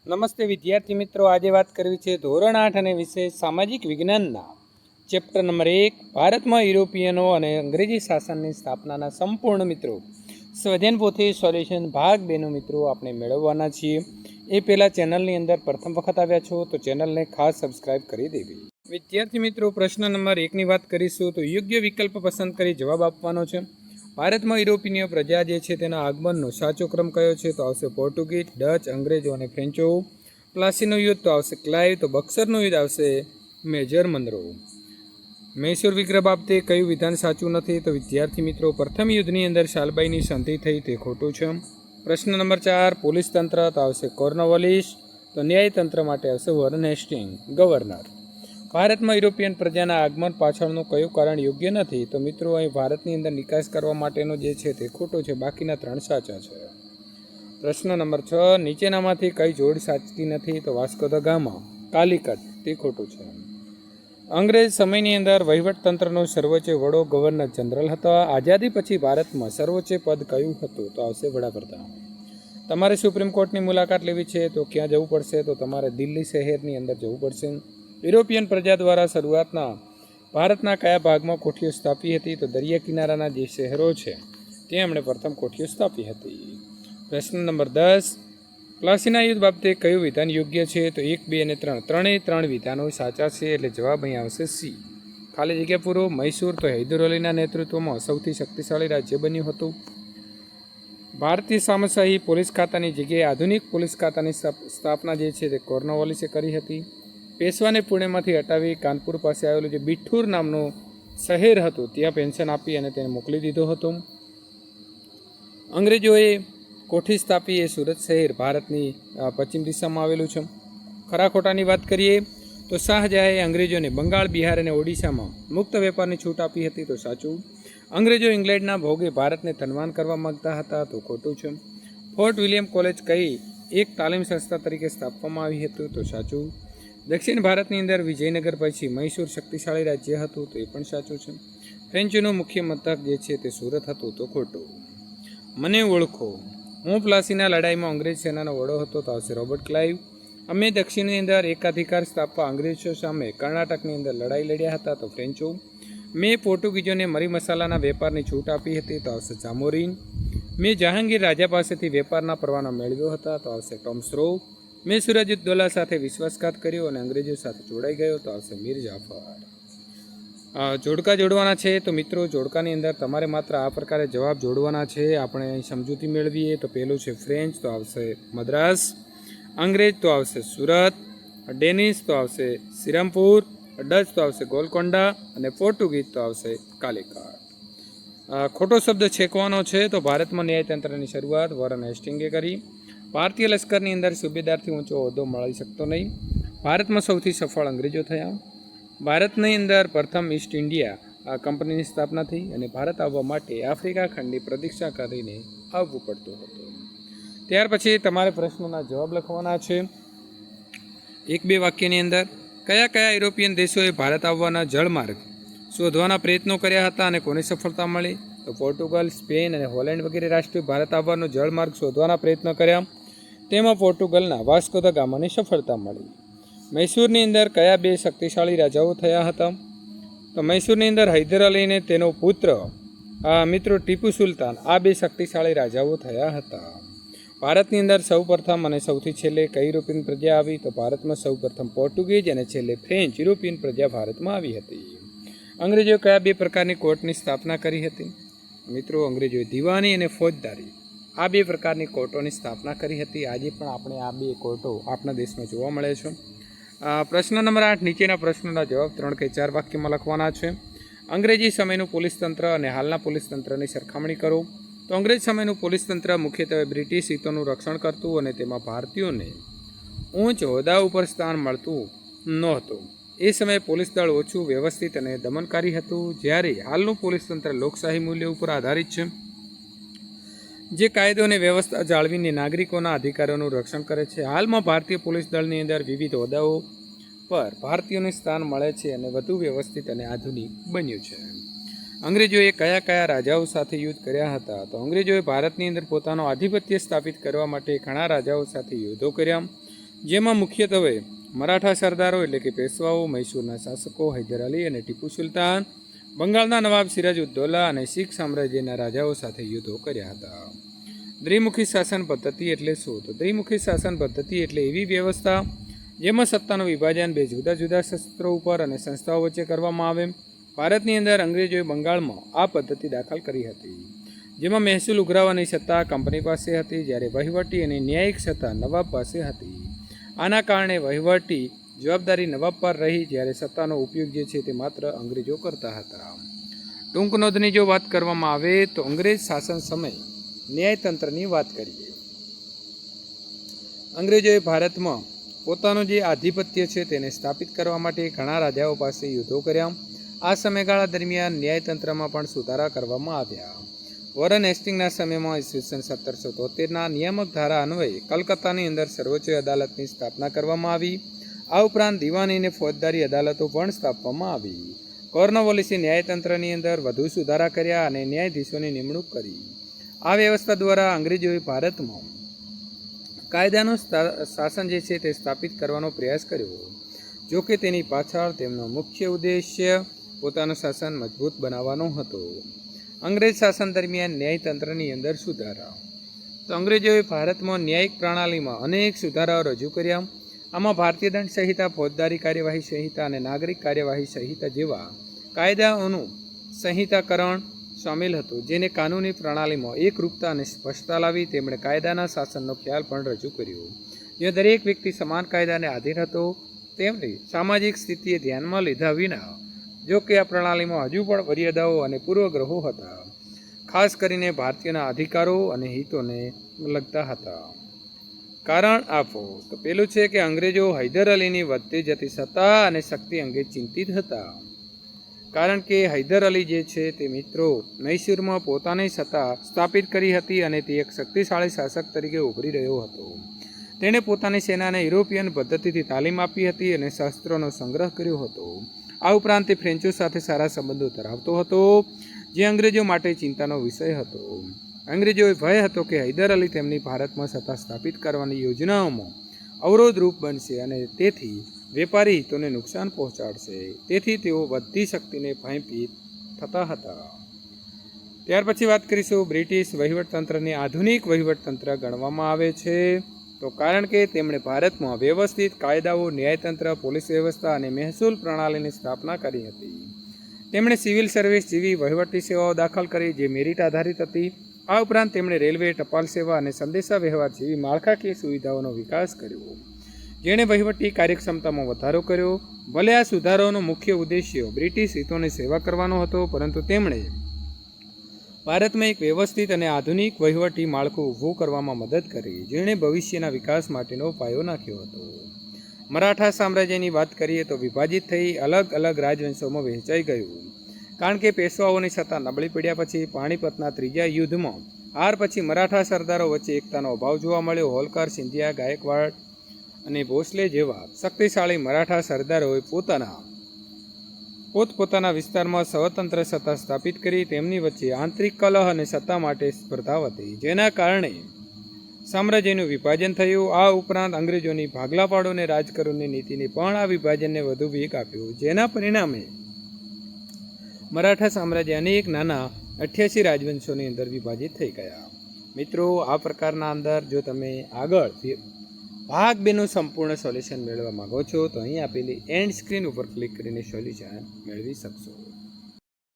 નમસ્તે વિદ્યાર્થી મિત્રો, આજે વાત કરવી છે ધોરણ 8 અને વિષય સામાજિક વિજ્ઞાનના ચેપ્ટર નંબર 1 ભારતમાં યુરોપિયનો અને અંગ્રેજી શાસનની સ્થાપનાના સંપૂર્ણ મિત્રો સ્વધ્યાયન પોથી સોલ્યુશન ભાગ 2નું મિત્રો આપણે મેળવવાના છીએ. એ પહેલાં ચેનલની અંદર પ્રથમ વખત આવ્યા છો તો ચેનલને ખાસ સબસ્ક્રાઇબ કરી દેવી. વિદ્યાર્થી મિત્રો, પ્રશ્ન નંબર 1ની વાત કરીશું તો યોગ્ય વિકલ્પ પસંદ કરી જવાબ આપવાનો છે. ભારતમાં યુરોપિયન પ્રજા જે છે તેના આગમનનો સાચો ક્રમ કયો છે? તો આવશે પોર્ટુગીઝ, ડચ, અંગ્રેજો અને ફ્રેન્ચો. પ્લાસીનું યુદ્ધ તો આવશે ક્લાઇવ. તો બક્સરનું યુદ્ધ આવશે મેજર મનરો. મૈસૂર વિગ્રહ બાબતે કયું વિધાન સાચું નથી? તો વિદ્યાર્થી મિત્રો, પ્રથમ યુદ્ધની અંદર શાલબાઈની સંધિ થઈ તે ખોટું છે. પ્રશ્ન નંબર 4 પોલીસ તંત્ર તો આવશે કોર્નવોલિસ. તો ન્યાયતંત્ર માટે આવશે વોરન હેસ્ટિંગ, ગવર્નર. ભારતમાં યુરોપિયન પ્રજાના આગમન પાછળનું કયું કારણ યોગ્ય નથી? તો મિત્રો, અહીં ભારતની અંદર નિકાસ કરવા માટેનો જે છે તે ખોટો છે, બાકીના 3 સાચા છે. પ્રશ્ન નંબર 6 નીચેનામાંથી કઈ જોડ સાચી નથી? તો વાસ્કો દ ગામા, કાલિકટ તે ખોટું છે. અંગ્રેજ સમયની અંદર વહીવટતંત્રનો સર્વોચ્ચ વડો ગવર્નર જનરલ હતા. આઝાદી પછી ભારતમાં સર્વોચ્ચ પદ કયું હતું? તો આવશે વડાપ્રધાન. તમારે સુપ્રીમ કોર્ટની મુલાકાત લેવી છે તો ક્યાં જવું પડશે? તો તમારે દિલ્હી શહેરની અંદર જવું પડશે. યુરોપિયન પ્રજા દ્વારા શરૂઆતના ભારતના કયા ભાગમાં કોઠીઓ સ્થાપી હતી? તો દરિયા કિનારાના જે શહેરો છે ત્યાં એમણે પ્રથમ કોઠીઓ સ્થાપી હતી. પ્રશ્ન નંબર 10 પ્લાસીના યુદ્ધ બાબતે કયું વિધાન યોગ્ય છે? તો 1, 2 અને 3 ત્રણેય 3 વિધાનો સાચા છે, એટલે જવાબ અહીં આવશે સી. ખાલી જગ્યા પૂરો. મૈસૂર તો હૈદર અલીના નેતૃત્વમાં સૌથી શક્તિશાળી રાજ્ય બન્યું હતું. ભારતીય સામશાહી પોલીસ ખાતાની જગ્યાએ આધુનિક પોલીસ ખાતાની સ્થાપના જે છે તે કોર્નવોલિસે કરી હતી. પેશવાને પુણેમાંથી હટાવી કાનપુર પાસે આવેલું જે બિઠ્ઠુર નામનું શહેર હતું ત્યાં પેન્શન આપી અને તેને મોકલી દીધો હતો. અંગ્રેજોએ કોઠી સ્થાપી એ સુરત શહેર ભારતની પશ્ચિમ દિશામાં આવેલું છે. ખરા ખોટાની વાત કરીએ તો શાહજહાંએ અંગ્રેજોને બંગાળ, બિહાર અને ઓડિશામાં મુક્ત વેપારની છૂટ આપી હતી, તો સાચું. અંગ્રેજો ઇંગ્લેન્ડના ભોગે ભારતને ધનવાન કરવા માંગતા હતા, તો ખોટું છે. ફોર્ટ વિલિયમ કોલેજ કઈ એક તાલીમ સંસ્થા તરીકે સ્થાપવામાં આવી હતું, તો સાચું. દક્ષિણ ભારતની અંદર વિજયનગર પછી મૈસૂર શક્તિશાળી રાજ્ય હતું, તો એ પણ સાચું છે. ફ્રેન્ચનું મુખ્ય મથક જે છે તે સુરત હતું, તો ખોટું. મને ઓળખો. હું પ્લાસીના લડાઈમાં અંગ્રેજ સેનાનો વડો હતો, તો આવશે રોબર્ટ ક્લાઇવ. અમે દક્ષિણની અંદર એકાધિકાર સ્થાપવા અંગ્રેજો સામે કર્ણાટકની અંદર લડાઈ લડ્યા હતા, તો ફ્રેન્ચો. મેં પોર્ટુગીઝોને મરી મસાલાના વેપારની છૂટ આપી હતી, તો આવશે જામોરીન. મેં જહાંગીર રાજા પાસેથી વેપારના પરવાનો મેળવ્યો હતા, તો આવશે ટોમ સ્ટ્રો. મેં સિરાજુદ્દૌલા સાથે વિશ્વાસઘાત કર્યો અને અંગ્રેજો સાથે જોડાઈ ગયો, તો આવશે મીર જાફર. જોડકા જોડવાના છે તો મિત્રો, જોડકાની અંદર તમારે માત્ર આ પ્રકારે જવાબ જોડવાના છે. આપણે અહીં સમજૂતી મેળવીએ તો પહેલું છે ફ્રેન્ચ, તો આવશે મદ્રાસ. અંગ્રેજ તો આવશે સુરત. ડેનિશ તો આવશે સિરમપુર. ડચ તો આવશે ગોલકોન્ડા અને પોર્ટુગીઝ તો આવશે કાલિકટ. ખોટો શબ્દ છેકવાનો છે તો ભારતમાં ન્યાયતંત્રની શરૂઆત વોરન હેસ્ટિંગે કરી. ભારતીય લશ્કરની અંદર સુબેદારથી ઊંચો હોદ્દો મળી શકતો નહીં. ભારતમાં સૌથી સફળ અંગ્રેજો થયા. ભારતની અંદર પ્રથમ ઈસ્ટ ઇન્ડિયા કંપનીની સ્થાપના થઈ અને ભારત આવવા માટે આફ્રિકા ખંડની પ્રતીક્ષા કરીને આવવું પડતું હતું. ત્યાર પછી તમારે પ્રશ્નોના જવાબ લખવાના છે. 1-2 વાક્યની અંદર કયા કયા યુરોપિયન દેશોએ ભારત આવવાના જળમાર્ગ શોધવાના પ્રયત્નો કર્યા હતા અને કોને સફળતા મળી? તો પોર્ટુગલ, સ્પેન અને હોલેન્ડ વગેરે રાષ્ટ્રોએ ભારત આવવાનો જળમાર્ગ શોધવાના પ્રયત્નો કર્યા. તેમાં પોર્ટુગલના વાસ્કો દ ગામાને સફળતા મળી. મૈસૂરની અંદર કયા 2 શક્તિશાળી રાજાઓ થયા હતા? તો મૈસૂરની અંદર હૈદર અલી અને તેનો પુત્ર મિત્રો ટીપુ સુલતાન, આ 2 શક્તિશાળી રાજાઓ થયા હતા. ભારતની અંદર સૌપ્રથમ અને સૌથી છેલ્લે કઈ યુરોપિયન પ્રજા આવી? તો ભારતમાં સૌપ્રથમ પોર્ટુગીઝ અને છેલ્લે ફ્રેન્ચ યુરોપિયન પ્રજા ભારતમાં આવી હતી. અંગ્રેજોએ કયા 2 પ્રકારની કોર્ટની સ્થાપના કરી હતી? મિત્રો, અંગ્રેજોએ દિવાની અને ફોજદારી આ 2 પ્રકારની કોર્ટોની સ્થાપના કરી હતી. આજે પણ આપણે આ 2 કોર્ટો આપણા દેશમાં જોવા મળે છે. પ્રશ્ન નંબર 8 નીચેના પ્રશ્નોના જવાબ 3 કે 4 વાક્યમાં લખવાના છે. અંગ્રેજી સમયનું પોલીસ તંત્ર અને હાલના પોલીસ તંત્રની સરખામણી કરો. તો અંગ્રેજ સમયનું પોલીસ તંત્ર મુખ્યત્વે બ્રિટિશ હિતોનું રક્ષણ કરતું અને તેમાં ભારતીયોને ઉચ્ચ હોદ્દા ઉપર સ્થાન મળતું નહોતું. એ સમયે પોલીસ દળ ઓછું વ્યવસ્થિત અને દમનકારી હતું, જ્યારે હાલનું પોલીસ તંત્ર લોકશાહી મૂલ્યો ઉપર આધારિત છે, જે કાયદો અને વ્યવસ્થા જાળવીને નાગરિકોના અધિકારોનું રક્ષણ કરે છે. હાલમાં ભારતીય પોલીસ દળની અંદર વિવિધ હોદ્દાઓ પર ભારતીયોને સ્થાન મળે છે અને વધુ વ્યવસ્થિત અને આધુનિક બન્યું છે. અંગ્રેજોએ કયા કયા રાજાઓ સાથે યુદ્ધ કર્યા હતા? તો અંગ્રેજોએ ભારતની અંદર પોતાનો આધિપત્ય સ્થાપિત કરવા માટે ઘણા રાજાઓ સાથે યુદ્ધો કર્યા. જેમાં મુખ્યત્વે મરાઠા સરદારો એટલે કે પેશવાઓ, મૈસૂરના શાસકો હૈદર અલી અને ટીપુ સુલતાન, બંગાળના નવાબ સિરાજઉદ્દૌલા અને શીખ સામ્રાજ્યના રાજાઓ સાથે યુદ્ધો કર્યા હતા. દ્વિમુખી શાસન પદ્ધતિ એટલે શું? તો દ્વિમુખી શાસન પદ્ધતિ એટલે એવી વ્યવસ્થા જેમાં સત્તાનું વિભાજન બે જુદા જુદા શસ્ત્રો ઉપર અને સંસ્થાઓ વચ્ચે કરવામાં આવે. ભારતની અંદર અંગ્રેજોએ બંગાળમાં આ પદ્ધતિ દાખલ કરી હતી, જેમાં મહેસૂલ ઉઘરાવવાની સત્તા કંપની પાસે હતી, જ્યારે વહીવટી અને ન્યાયિક સત્તા નવાબ પાસે હતી. આના કારણે વહીવટી જવાબદારી નવાબ પર રહી, જ્યારે સત્તાનો ઉપયોગ જે છે તે માત્ર અંગ્રેજો કરતા હતા. ટૂંક નોંધની જો વાત કરવામાં આવે તો અંગ્રેજ શાસન સમય ન્યાયતંત્રની વાત કરીએ. અંગ્રેજોએ ભારતમાં પોતાનું જે આધિપત્ય છે તેને સ્થાપિત કરવા માટે ઘણા રાજાઓ પાસે યુદ્ધો કર્યા. આ સમયગાળા દરમિયાન ન્યાયતંત્રમાં પણ સુધારા કરવામાં આવ્યા. વોરન હેસ્ટિંગના સમયમાં ઈસવીસન 1773ના નિયામક ધારા અન્વયે કલકત્તાની અંદર સર્વોચ્ચ અદાલતની સ્થાપના કરવામાં આવી. આ ઉપરાંત દિવાની અને ફોજદારી અદાલતો પણ સ્થાપવામાં આવી. કોર્નવોલિસે ન્યાયતંત્રની અંદર વધુ સુધારા કર્યા અને ન્યાયાધીશોની નિમણૂક કરી. આ વ્યવસ્થા દ્વારા અંગ્રેજોએ ભારતમાં કાયદાનું શાસન જે છે તે સ્થાપિત કરવાનો પ્રયાસ કર્યો. જો કે તેની પાછળ તેમનો મુખ્ય ઉદ્દેશ્ય પોતાનું શાસન મજબૂત બનાવવાનો હતો. અંગ્રેજ શાસન દરમિયાન ન્યાયતંત્રની અંદર સુધારા. તો અંગ્રેજોએ ભારતમાં ન્યાયિક પ્રણાલીમાં અનેક સુધારાઓ રજૂ કર્યા. આમાં ભારતીય દંડ સંહિતા, ફોજદારી કાર્યવાહી સંહિતા અને નાગરિક કાર્યવાહી સંહિતા જેવા કાયદાઓનું સંહિતાકરણ સામેલ હતું, જેને કાનૂની પ્રણાલીમાં એકરૂપતા અને સ્પષ્ટતા લાવી. તેમણે કાયદાના શાસનનો ખ્યાલ પણ રજૂ કર્યો, જે દરેક વ્યક્તિ સમાન કાયદાને આધીન હતો. તેમની સામાજિક સ્થિતિએ ધ્યાનમાં લીધા વિના જો કે આ પ્રણાલીમાં હજુ પણ મર્યાદાઓ અને પૂર્વગ્રહો હતા, ખાસ કરીને ભારતીયોના અધિકારો અને હિતોને લગતા હતા. કારણ આપો. તો પેલું છે કે અંગ્રેજો હૈદર અલીની વધતી જતી સત્તા અને શક્તિ અંગે ચિંતિત હતા, કારણ કે હૈદર અલી જે છે તે મિત્રો મૈસૂરમાં પોતાની સત્તા સ્થાપિત કરી હતી અને તે એક શક્તિશાળી શાસક તરીકે ઉભરી રહ્યો હતો. તેણે પોતાની સેનાને યુરોપિયન પદ્ધતિથી તાલીમ આપી હતી અને શસ્ત્રોનો સંગ્રહ કર્યો હતો. આ ઉપરાંત તે ફ્રેન્ચો સાથે સારા સંબંધો ધરાવતો હતો, જે અંગ્રેજો માટે ચિંતાનો વિષય હતો. અંગ્રેજોએ ભય હતો કે હૈદર અલી તેમની ભારતમાં સત્તા સ્થાપિત કરવાની યોજનાઓમાં અવરોધરૂપ બનશે અને તેથી વેપારી હિતોને નુકસાન પહોંચાડશે. તેથી તેઓ વધતી શક્તિને ભયભીત થતા હતા. ત્યાર પછી વાત કરીશું બ્રિટિશ વહીવટતંત્રને આધુનિક વહીવટતંત્ર ગણવામાં આવે છે. તો કારણ કે તેમણે ભારતમાં વ્યવસ્થિત કાયદાઓ, ન્યાયતંત્ર, પોલીસ વ્યવસ્થા અને મહેસૂલ પ્રણાલીની સ્થાપના કરી હતી. તેમણે સિવિલ સર્વિસ જેવી વહીવટી સેવાઓ દાખલ કરી, જે મેરિટ આધારિત હતી. આ ઉપરાંત તેમણે રેલવે, ટપાલ સેવા અને સંદેશા વ્યવહાર જેવી માળખાકીય સુવિધાઓનો વિકાસ કર્યો, જેણે વહીવટી કાર્યક્ષમતામાં વધારો કર્યો. ભલે આ સુધારાઓનો મુખ્ય ઉદ્દેશ્ય બ્રિટિશ હિતોની સેવા કરવાનો હતો, પરંતુ તેમણે ભારતમાં એક વ્યવસ્થિત અને આધુનિક વહીવટી માળખું ઊભું કરવામાં મદદ કરી, જેણે ભવિષ્યના વિકાસ માટેનો પાયો નાખ્યો હતો. મરાઠા સામ્રાજ્યની વાત કરીએ તો વિભાજિત થઈ અલગ અલગ રાજવંશોમાં વહેંચાઈ ગયું, કારણ કે પેશવાઓની સત્તા નબળી પડ્યા પછી પાણીપતના ત્રીજા યુદ્ધમાં હાર પછી મરાઠા સરદારો વચ્ચે એકતાનો અભાવ જોવા મળ્યો. હોલકર, સિંધિયા, ગાયકવાડ અને ભોસલે જેવા શક્તિશાળી મરાઠા સરદારોએ પોતપોતાના વિસ્તારમાં સ્વતંત્ર સત્તા સ્થાપિત કરી. તેમની વચ્ચે આંતરિક કલહ અને સત્તા માટે સ્પર્ધા હતી, જેના કારણે સામ્રાજ્યનું વિભાજન થયું. આ ઉપરાંત અંગ્રેજોની ભાગલા પાડો અને રાજકરોની નીતિને પણ આ વિભાજનને વધુ વેગ આપ્યો, જેના પરિણામે મરાઠા સામ્રાજ્ય અનેક નાના 88 રાજવંશોની અંદર વિભાજિત થઈ ગયા. મિત્રો, આ પ્રકારના અંદર જો તમે આગળ ભાગ 2નું સંપૂર્ણ સોલ્યુશન મેળવવા માગો છો તો અહીં આપેલી એન્ડ સ્ક્રીન ઉપર ક્લિક કરીને સોલ્યુશન મેળવી શકશો.